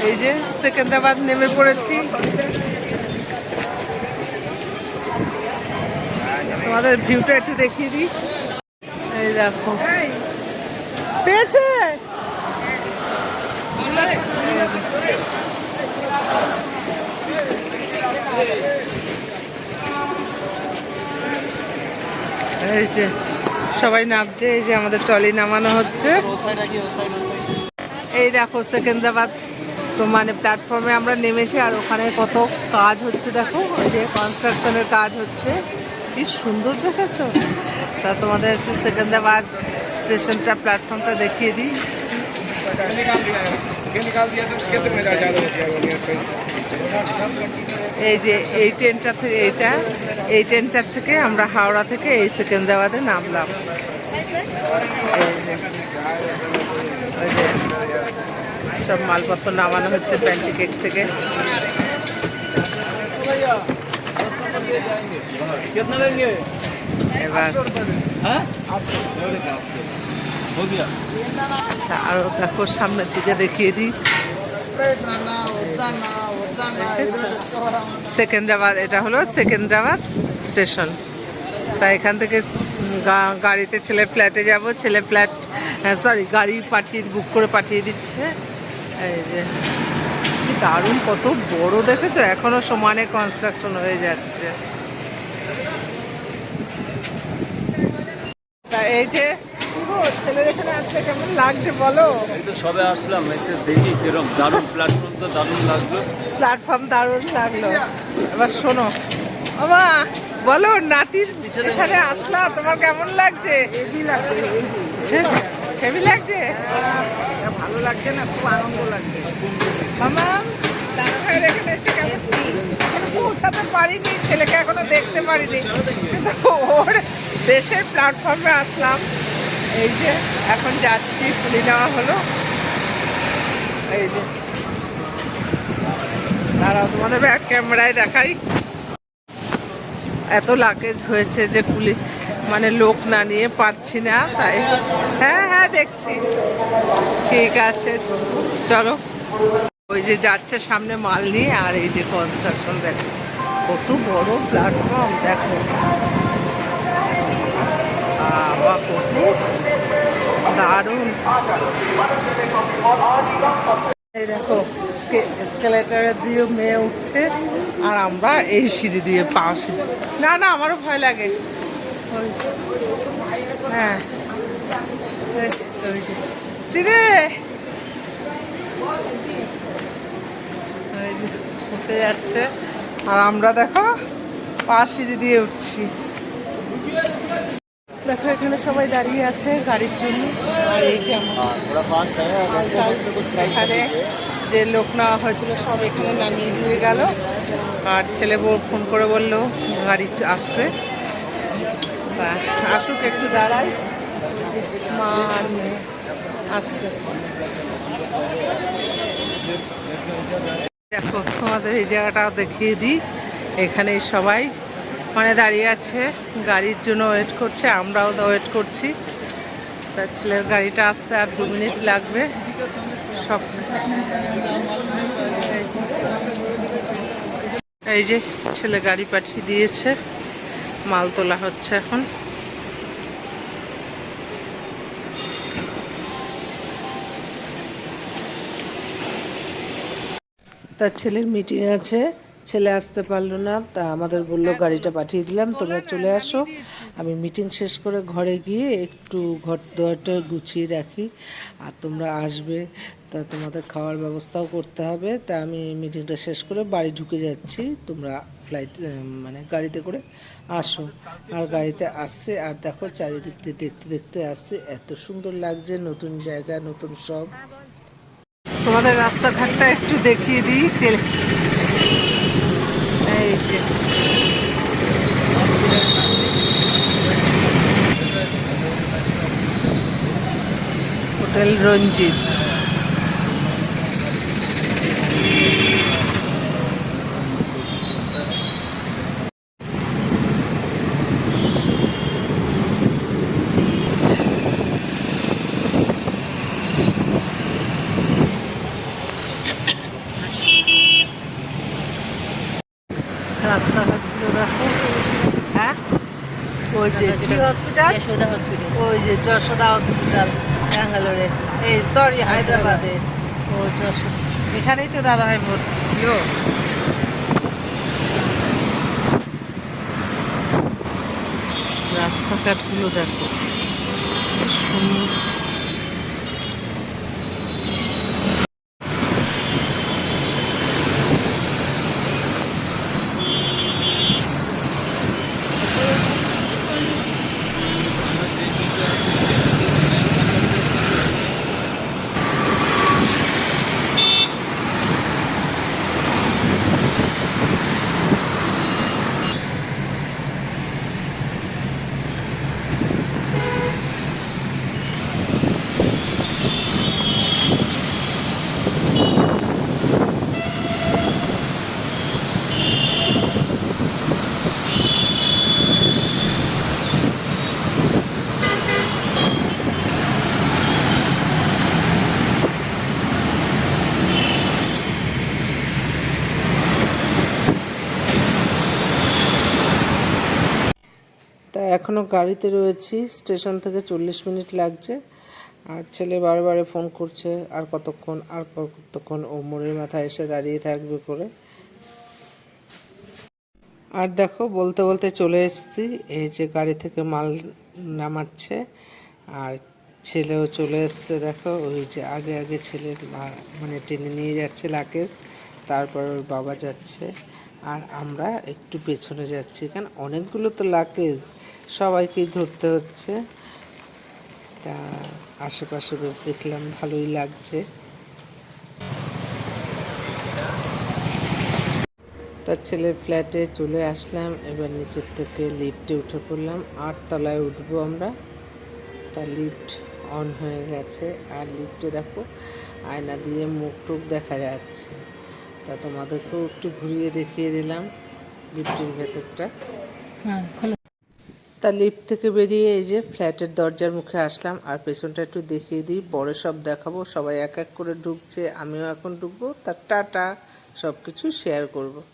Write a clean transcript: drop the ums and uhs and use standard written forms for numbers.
এই যে সেকেন্দ্রাবাদ নেমে পড়েছি। তোমাদের ভিউটা একটু দেখিয়ে দিই। এই দেখো পেয়েছে। এই যে সবাই নামছে, এই যে আমাদের ট্রলি নামানো হচ্ছে। এই দেখো সেকেন্দ্রাবাদ তো মানে প্ল্যাটফর্মে আমরা নেমেছি, আর ওখানে কত কাজ হচ্ছে দেখো, ওই যে কনস্ট্রাকশনের কাজ হচ্ছে, কি সুন্দর দেখেছো। তা তোমাদের একটু সেকেন্দ্রাবাদ স্টেশনটা প্ল্যাটফর্মটা দেখিয়ে দিই। এই যে এই ট্রেনটা থেকে এই ট্রেনটার থেকে আমরা হাওড়া থেকে এই সেকেন্দ্রাবাদে নামলাম। ওই যে সব মালপত্র নামানো হচ্ছে প্যান্টিকেট থেকে। এবার আরো দেখো সামনের দিকে দেখিয়ে দিই। সেকেন্দ্রাবাদ, এটা হলো সেকেন্দ্রাবাদ স্টেশন। তা এখান থেকে গাড়িতে ছেলের ফ্ল্যাটে যাব, ছেলে ফ্ল্যাট গাড়ি বুক করে পাঠিয়ে দিচ্ছে। এই যে কি দারুণ, কত বড় দেখেছো, এখনো সমানে কনস্ট্রাকশন হয়ে যাচ্ছে। তা এই যে ছেলের এখানে আসলে কেমন লাগছে বলো? এই তো সবে আসলাম, এসে দেখি কিরকম দারুণ প্ল্যাটফর্ম, তো দারুণ লাগলো। প্ল্যাটফর্ম দারুণ লাগলো। এবার শোনো বাবা, বলো নাতির এখানে আসলা, তোমার কেমন লাগছে? হেভি লাগছে, হেভি লাগছে, ভালো লাগছে না, খুব আনন্দ লাগছে। মামা দাদা ভাইয়ের এখানে এসে কেমন, এখনো পৌঁছাতে পারিনি, ছেলেকে এখনো দেখতে পারিনি, কিন্তু ওর দেশের প্ল্যাটফর্মে আসলাম। এই যে এখন যাচ্ছি, তুলে নেওয়া হলো। এই যে দাঁড়াও তোমাদের ব্যাক ক্যামেরায় দেখাই। এত লাগেজ হয়েছে যে মানে লোক না নিয়ে পারছি না, তাই। হ্যাঁ হ্যাঁ দেখছি, ঠিক আছে চলো। ওই যে যাচ্ছে সামনে মাল নিয়ে, আর এই যে কনস্ট্রাকশন দেখো, কত বড় প্ল্যাটফর্ম দেখো, কত দারুণ। এই দেখো এসকেলেটারে দিয়ে মেয়ে উঠছে, আর আমরা এই সিঁড়ি দিয়ে পাশে। না না, আমারও ভয় লাগে। হ্যাঁ উঠে যাচ্ছে, আর আমরা দেখো সিঁড়ি দিয়ে উঠছি। দেখো এখানে সবাই দাঁড়িয়ে আছে গাড়ির জন্য। আর এই যে এখানে যে লোক নেওয়া হয়েছিল সব এখানে নামিয়ে দিয়ে গেল, আর ছেলে বউ ফোন করে বললো গাড়ি আসছে, আসুক একটু দাঁড়াই, মা আর মেয়ে আসছে। দেখো তোমাদের এই জায়গাটাও দেখিয়ে দিই, এখানেই সবাই মানে দাঁড়িয়ে আছে, গাড়ির জন্য ওয়েট করছে, আমরাও ওয়েট করছি। তার ছেলের গাড়িটা আসতে আর 2 মিনিট লাগবে। সব এই যে ছেলে গাড়ি পাঠিয়ে দিয়েছে, মাল তোলা হচ্ছে এখন। তার ছেলের মিটিং আছে, ছেলে আসতে পারলো না, তা আমাদের বললো গাড়িটা পাঠিয়ে দিলাম, তোমরা চলে আসো। আমি মিটিং শেষ করে ঘরে গিয়ে একটু ঘর দোয়ারটা গুছিয়ে রাখি, আর তোমরা আসবে, তা তোমাদের খাওয়ার ব্যবস্থাও করতে হবে। তা আমি মিটিংটা শেষ করে বাড়ি ঢুকে যাচ্ছি, তোমরা ফ্লাইট মানে গাড়িতে করে আসো। আর গাড়িতে আসছে, আর দেখো চারিদিক দিয়ে দেখতে দেখতে আসছে, এত সুন্দর লাগছে, নতুন জায়গা, নতুন সব। তোমাদের রাস্তাঘাটটা একটু দেখিয়ে দিই। এই যে হোটেল রঞ্জিত। ওই যে আমরা যেটা কি হসপিটাল? যশোদা হসপিটাল। ওই যে যশোদা হসপিটাল ব্যাঙ্গালোরে, এই সরি হায়দ্রাবাদে। ও যশোদা, এখানেই তো দাদা ভাই ভর্তি ছিল। রাস্তাঘাটগুলো দেখো কি সুন্দর। তা এখনও গাড়িতে রয়েছি, স্টেশন থেকে 40 মিনিট লাগছে। আর ছেলে বারে ফোন করছে আর কতক্ষণ ও মোড়ের মাথায় এসে দাঁড়িয়ে থাকবে করে। আর দেখো বলতে বলতে চলে এসেছি, এই যে গাড়ি থেকে মাল নামাচ্ছে আর ছেলেও চলে এসছে। দেখো ওই যে আগে আগে ছেলের মানে টেনে নিয়ে যাচ্ছে লাকেজ, তারপর ওর বাবা যাচ্ছে আর আমরা একটু পেছনে যাচ্ছি, কারণ অনেকগুলো তো লাকেজ সবাইকেই ধরতে হচ্ছে। তা আশেপাশে বেশ দেখলাম, ভালোই লাগছে। তার ছেলের ফ্ল্যাটে চলে আসলাম, এবার নিচের থেকে লিফটে উঠে পড়লাম। 8 তলায় উঠবো আমরা। তার লিফট অন হয়ে গেছে আর লিফটে দেখো আয়না দিয়ে মুখ টুক দেখা যাচ্ছে। তা তোমাদেরকেও একটু ঘুরিয়ে দেখিয়ে দিলাম লিফটের ভেতরটা। হ্যাঁ, তা লিফট থেকে বেরিয়ে এই যে ফ্ল্যাটের দরজার মুখে আসলাম আর পেছনটা একটু দেখিয়ে দিই, পরে সব দেখাবো। সবাই এক এক করে ঢুকছে, আমিও এখন ঢুকবো, তার টাটা সব কিছু শেয়ার করবো।